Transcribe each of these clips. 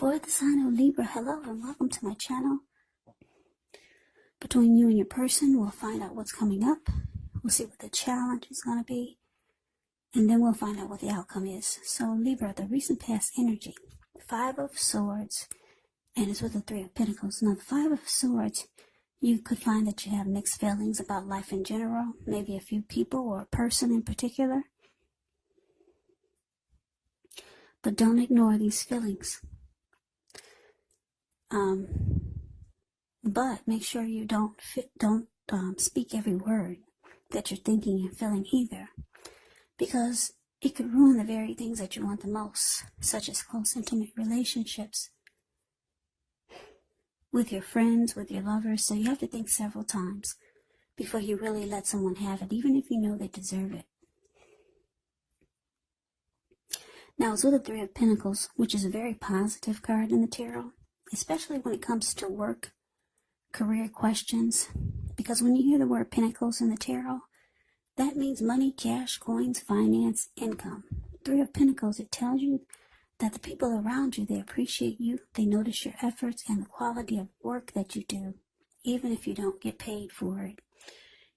For the sign of Libra, hello and welcome to my channel. Between you and your person, we'll find out what's coming up. We'll see what the challenge is going to be. And then we'll find out what the outcome is. So Libra, the recent past energy. 5 of Swords. And it's with the 3 of Pentacles. Now the 5 of Swords, you could find that you have mixed feelings about life in general. Maybe a few people or a person in particular. But don't ignore these feelings. But make sure you don't speak every word that you're thinking and feeling either, because it could ruin the very things that you want the most, such as close, intimate relationships with your friends, with your lovers. So you have to think several times before you really let someone have it, even if you know they deserve it. Now, it's with the 3 of Pentacles, which is a very positive card in the tarot, especially when it comes to work, career questions, because when you hear the word Pentacles in the tarot, that means money, cash, coins, finance, income. 3 of Pentacles, it tells you that the people around you, they appreciate you, they notice your efforts and the quality of work that you do, even if you don't get paid for it.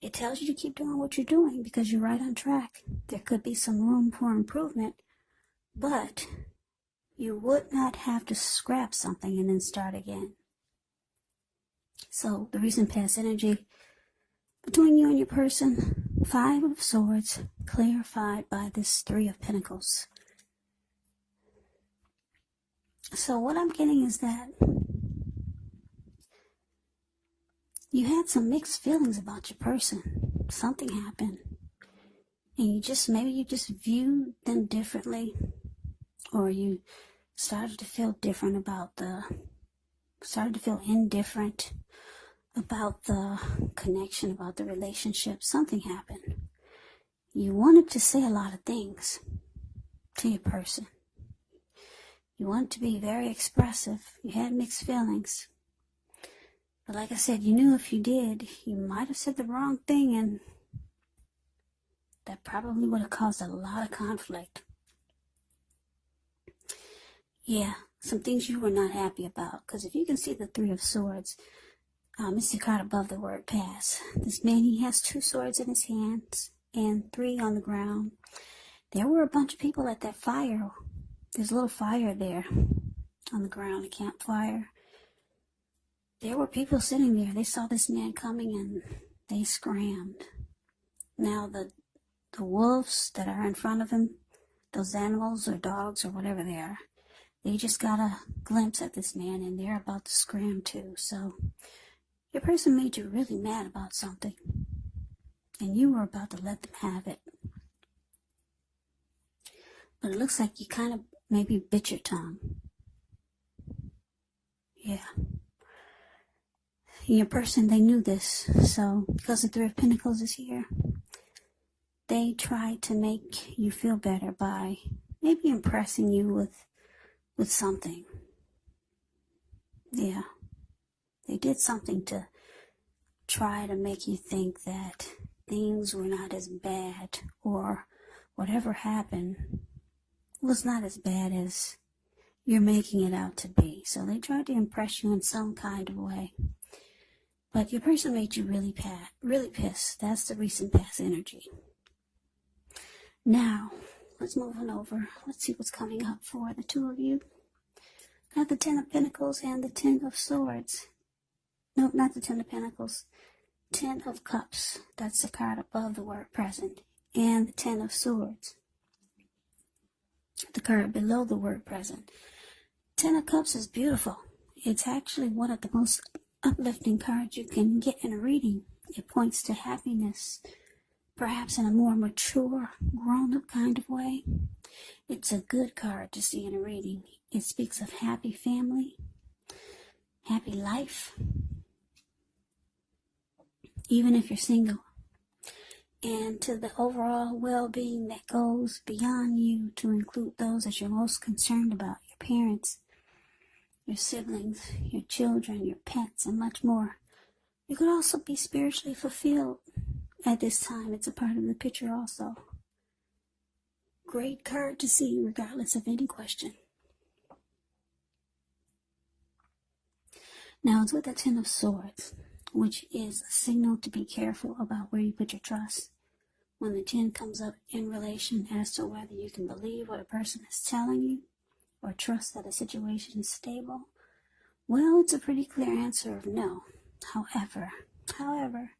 It tells you to keep doing what you're doing because you're right on track. There could be some room for improvement, but you would not have to scrap something and then start again. So the recent past energy between you and your person, 5 of Swords, clarified by this 3 of Pentacles. So what I'm getting is that you had some mixed feelings about your person. Something happened. And maybe you just viewed them differently. Or you started to feel indifferent about the connection, about the relationship. Something happened. You wanted to say a lot of things to your person. You wanted to be very expressive. You had mixed feelings. But like I said, you knew if you did, you might have said the wrong thing, and that probably would have caused a lot of conflict. Yeah, some things you were not happy about. Because if you can see the 3 of Swords, it's the card above the word pass. This man, he has 2 swords in his hands and 3 on the ground. There were a bunch of people at that fire. There's a little fire there on the ground, a campfire. There were people sitting there. They saw this man coming and they scrammed. Now the wolves that are in front of him, those animals or dogs or whatever they are, they just got a glimpse at this man and they're about to scram too. So your person made you really mad about something and you were about to let them have it. But it looks like you kind of maybe bit your tongue. Yeah. Your person, they knew this. So because the 3 of Pentacles is here, they tried to make you feel better by maybe impressing you with something. Yeah. They did something to try to make you think that things were not as bad, or whatever happened was not as bad as you're making it out to be. So they tried to impress you in some kind of way. But your person made you really pissed. That's the recent past energy. Now, let's move on over. Let's see what's coming up for the 2 of you. Got the 10 of Pentacles and the 10 of Swords. Nope, not the 10 of Pentacles. 10 of Cups. That's the card above the word present. And the 10 of Swords. The card below the word present. 10 of Cups is beautiful. It's actually one of the most uplifting cards you can get in a reading. It points to happiness, perhaps in a more mature, grown-up kind of way. It's a good card to see in a reading. It speaks of happy family, happy life, even if you're single, and to the overall well-being that goes beyond you, to include those that you're most concerned about, your parents, your siblings, your children, your pets, and much more. You could also be spiritually fulfilled at this time. It's a part of the picture also. Great card to see regardless of any question. Now it's with the Ten of Swords, which is a signal to be careful about where you put your trust. When the 10 comes up in relation as to whether you can believe what a person is telling you or trust that a situation is stable, well, it's a pretty clear answer of no. However,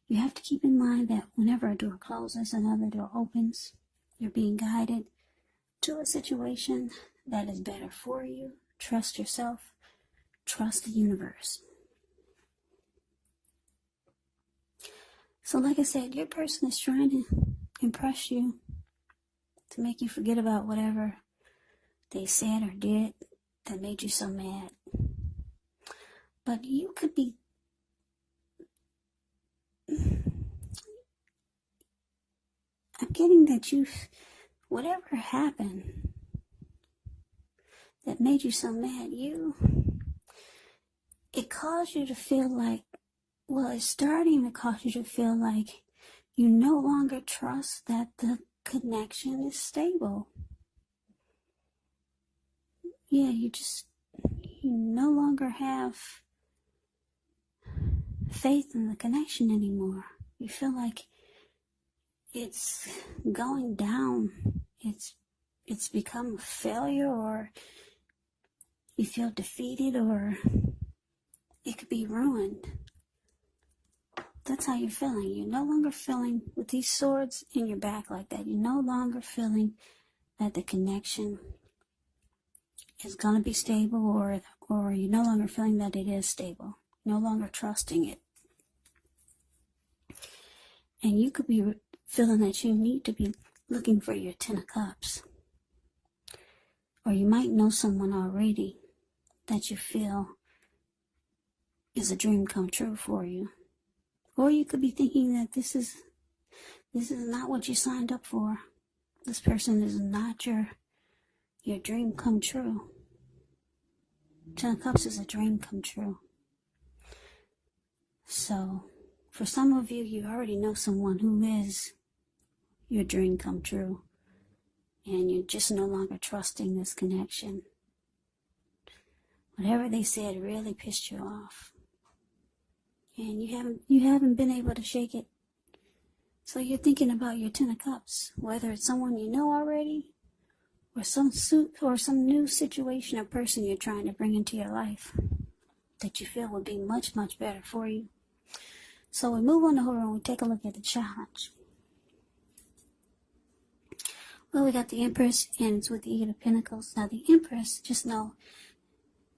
you have to keep in mind that whenever a door closes, another door opens. You're being guided to a situation that is better for you. Trust yourself. Trust the universe. So like I said, your person is trying to impress you, to make you forget about whatever they said or did that made you so mad. But you could be, I'm getting that whatever happened that made you so mad, it caused you to feel like, well, it's starting to cause you to feel like you no longer trust that the connection is stable. Yeah, you no longer have faith in the connection anymore. You feel like it's going down. It's become a failure, or you feel defeated, or it could be ruined. That's how you're feeling. You're no longer feeling, with these swords in your back like that, you're no longer feeling that the connection is going to be stable, or you're no longer feeling that it is stable. No longer trusting it. And you could be feeling that you need to be looking for your 10 of Cups. Or you might know someone already that you feel is a dream come true for you. Or you could be thinking that this is not what you signed up for. This person is not your dream come true. 10 of Cups is a dream come true. So, for some of you, you already know someone who is your dream come true. And you're just no longer trusting this connection. Whatever they said really pissed you off. And you haven't been able to shake it. So you're thinking about your 10 of Cups, whether it's someone you know already, or some new situation or person you're trying to bring into your life that you feel would be much, much better for you. So we move on over and we take a look at the challenge. Well, we got the Empress, and it's with the 8 of Pentacles. Now the Empress, just know,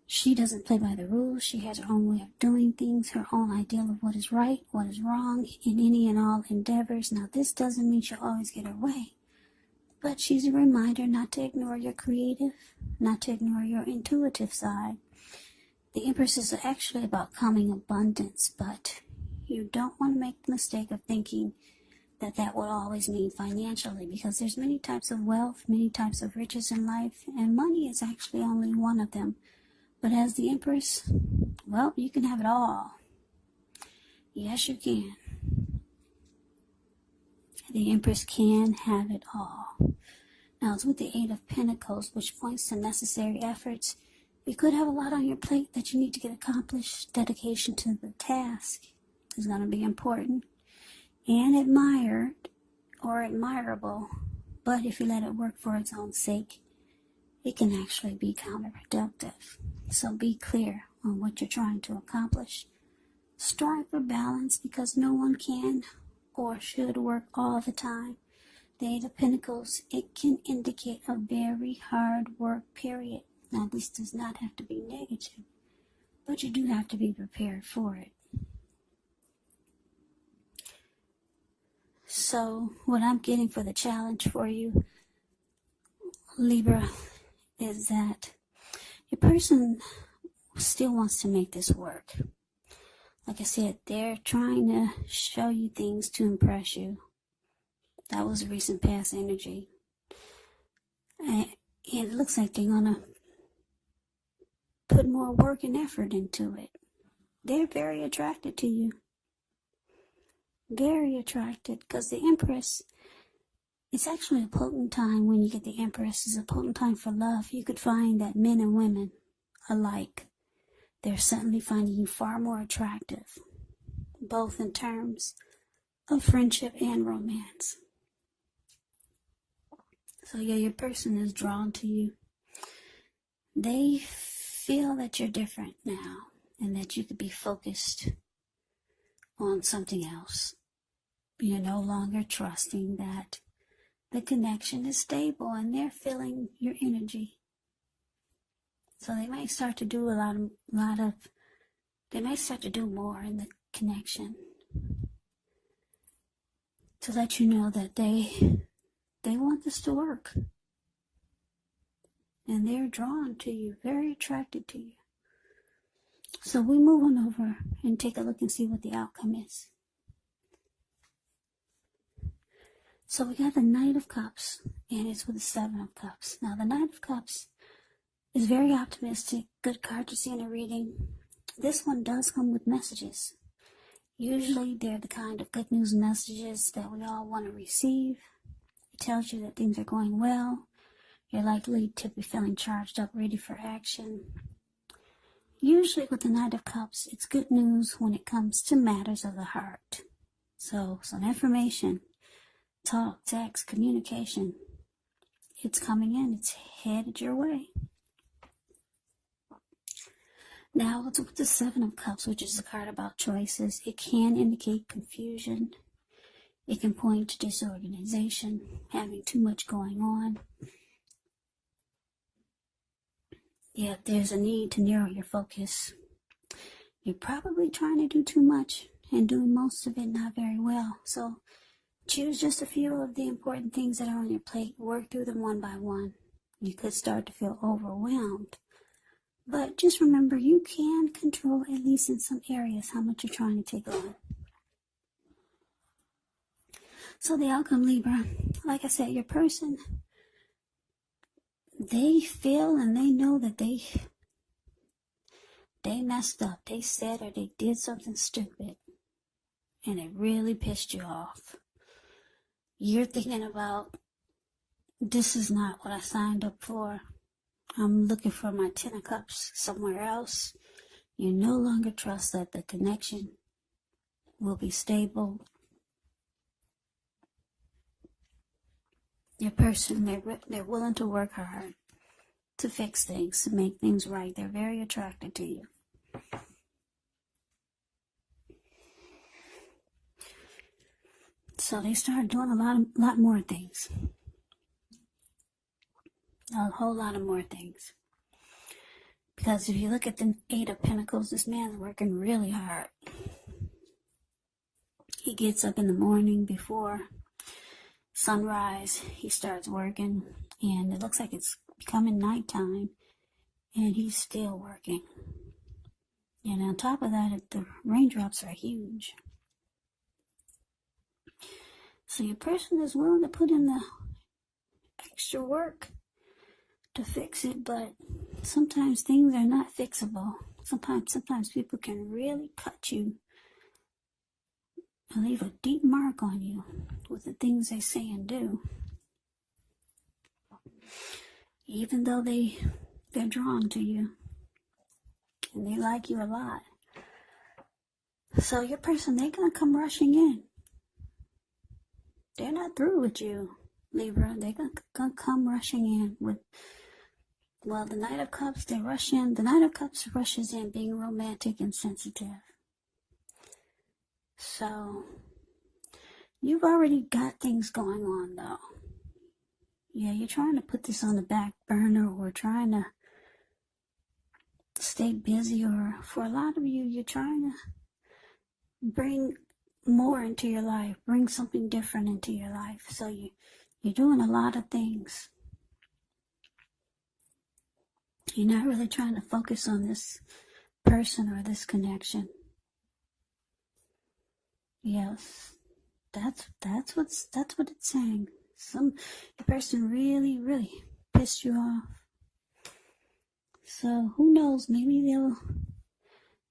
she doesn't play by the rules. She has her own way of doing things, her own ideal of what is right, what is wrong in any and all endeavors. Now, this doesn't mean she'll always get her way, but she's a reminder not to ignore your creative, not to ignore your intuitive side. The Empress is actually about coming abundance, but you don't want to make the mistake of thinking that will always mean financially, because there's many types of wealth, many types of riches in life, and money is actually only one of them. But as the Empress, well, you can have it all. Yes, you can. The Empress can have it all. Now, it's with the 8 of Pentacles, which points to necessary efforts. You could have a lot on your plate that you need to get accomplished. Dedication to the task is going to be important and admired or admirable. But if you let it work for its own sake, it can actually be counterproductive. So be clear on what you're trying to accomplish. Strive for balance, because no one can or should work all the time. The 8 of Pentacles, it can indicate a very hard work period. Now, this does not have to be negative, but you do have to be prepared for it. So, what I'm getting for the challenge for you, Libra, is that your person still wants to make this work. Like I said, they're trying to show you things to impress you. That was recent past energy. And it looks like they're going to put more work and effort into it. They're very attracted to you. Very attracted, because the Empress, it's actually a potent time when you get the Empress. It's a potent time for love. You could find that men and women alike, they're suddenly finding you far more attractive, both in terms of friendship and romance. So yeah, your person is drawn to you. They feel that you're different now and that you could be focused on something else. You're no longer trusting that the connection is stable, and they're feeling your energy. So they might start to do they might start to do more in the connection to let you know that they want this to work. And they're drawn to you, very attracted to you. So we move on over and take a look and see what the outcome is. So we got the Knight of Cups, and it's with the Seven of Cups. Now the Knight of Cups is very optimistic, good card to see in a reading. This one does come with messages. Usually they're the kind of good news messages that we all want to receive. It tells you that things are going well. You're likely to be feeling charged up, ready for action. Usually with the Knight of Cups, it's good news when it comes to matters of the heart. So some information, talk, text, communication, it's coming in, it's headed your way. Now, with the Seven of Cups, which is a card about choices, it can indicate confusion. It can point to disorganization, having too much going on. Yeah, there's a need to narrow your focus. You're probably trying to do too much and doing most of it not very well. So choose just a few of the important things that are on your plate. Work through them one by one. You could start to feel overwhelmed. But just remember, you can control, at least in some areas, how much you're trying to take on. So the outcome, Libra, like I said, your person, they feel and they know that they messed up. They said or they did something stupid, and it really pissed you off. You're thinking about, this is not what I signed up for. I'm looking for my Ten of Cups somewhere else. You no longer trust that the connection will be stable. Your person, they're willing to work hard to fix things, to make things right. They're very attracted to you. So they start doing a lot more things. A whole lot of more things. Because if you look at the Eight of Pentacles, this man's working really hard. He gets up in the morning before sunrise. He starts working, and it looks like it's becoming nighttime, and he's still working. And on top of that, the raindrops are huge. So your person is willing to put in the extra work to fix it, but sometimes things are not fixable. Sometimes people can really cut you and leave a deep mark on you with the things they say and do. Even though they're drawn to you and they like you a lot. So your person, they're going to come rushing in. They're not through with you, Libra. They're going to come rushing in with, well, the Knight of Cups, they rush in. The Knight of Cups rushes in being romantic and sensitive. So, you've already got things going on, though. Yeah, you're trying to put this on the back burner, or trying to stay busy, or for a lot of you, you're trying to bring more into your life, bring something different into your life. So you're doing a lot of things. You're not really trying to focus on this person or this connection. Yes, that's what it's saying. The person really, really pissed you off. So who knows? Maybe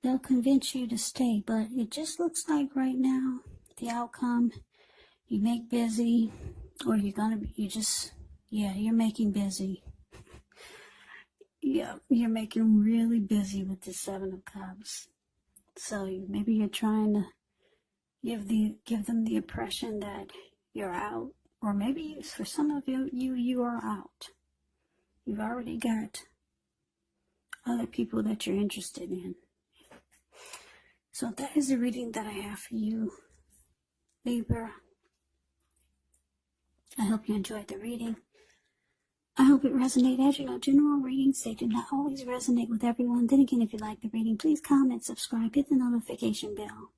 they'll convince you to stay. But it just looks like right now the outcome, you make busy, or you're making busy. Yeah, you're making really busy with the Seven of Cups. So maybe you're trying to give them the impression that you're out, or maybe for some of you are out. You've already got other people that you're interested in. So that is the reading that I have for you, Libra. I hope you enjoyed the reading. I hope it resonated. As you know, general readings, they do not always resonate with everyone. Then again, if you like the reading, please comment, subscribe, hit the notification bell.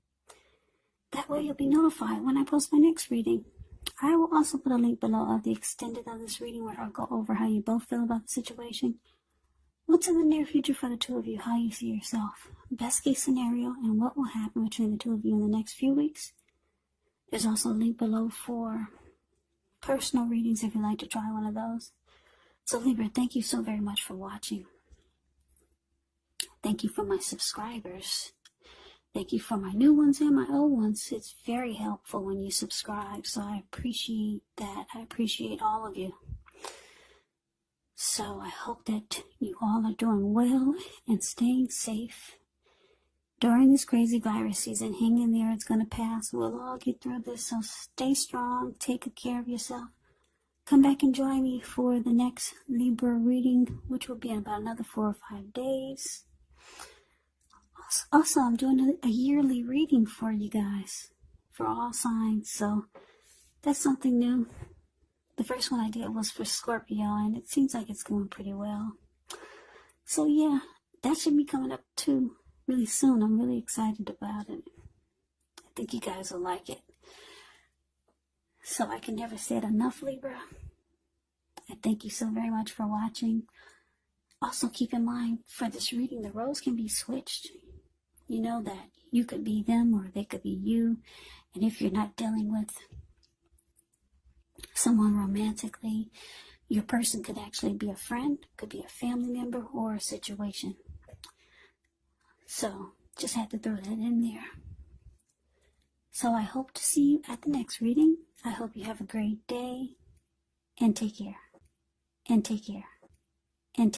That way you'll be notified when I post my next reading. I will also put a link below of the extended of this reading where I'll go over how you both feel about the situation. What's in the near future for the two of you, how you see yourself, best case scenario, and what will happen between the two of you in the next few weeks. There's also a link below for personal readings if you'd like to try one of those. So Libra, thank you so very much for watching. Thank you for my subscribers. Thank you for my new ones and my old ones. It's very helpful when you subscribe, so I appreciate that. I appreciate all of you. So I hope that you all are doing well and staying safe during this crazy virus season. Hang in there. It's going to pass. We'll all get through this. So stay strong. Take good care of yourself. Come back and join me for the next Libra reading, which will be in about another 4 or 5 days. Also, I'm doing a yearly reading for you guys, for all signs. So that's something new. The first one I did was for Scorpio, and it seems like it's going pretty well. So yeah, that should be coming up too really soon. I'm really excited about it. I think you guys will like it. So I can never say it enough, Libra. I thank you so very much for watching. Also keep in mind, for this reading, the roles can be switched. You know that you could be them or they could be you. And if you're not dealing with someone romantically, your person could actually be a friend, could be a family member, or a situation. So just had to throw that in there. So I hope to see you at the next reading. I hope you have a great day, and take care. And take care.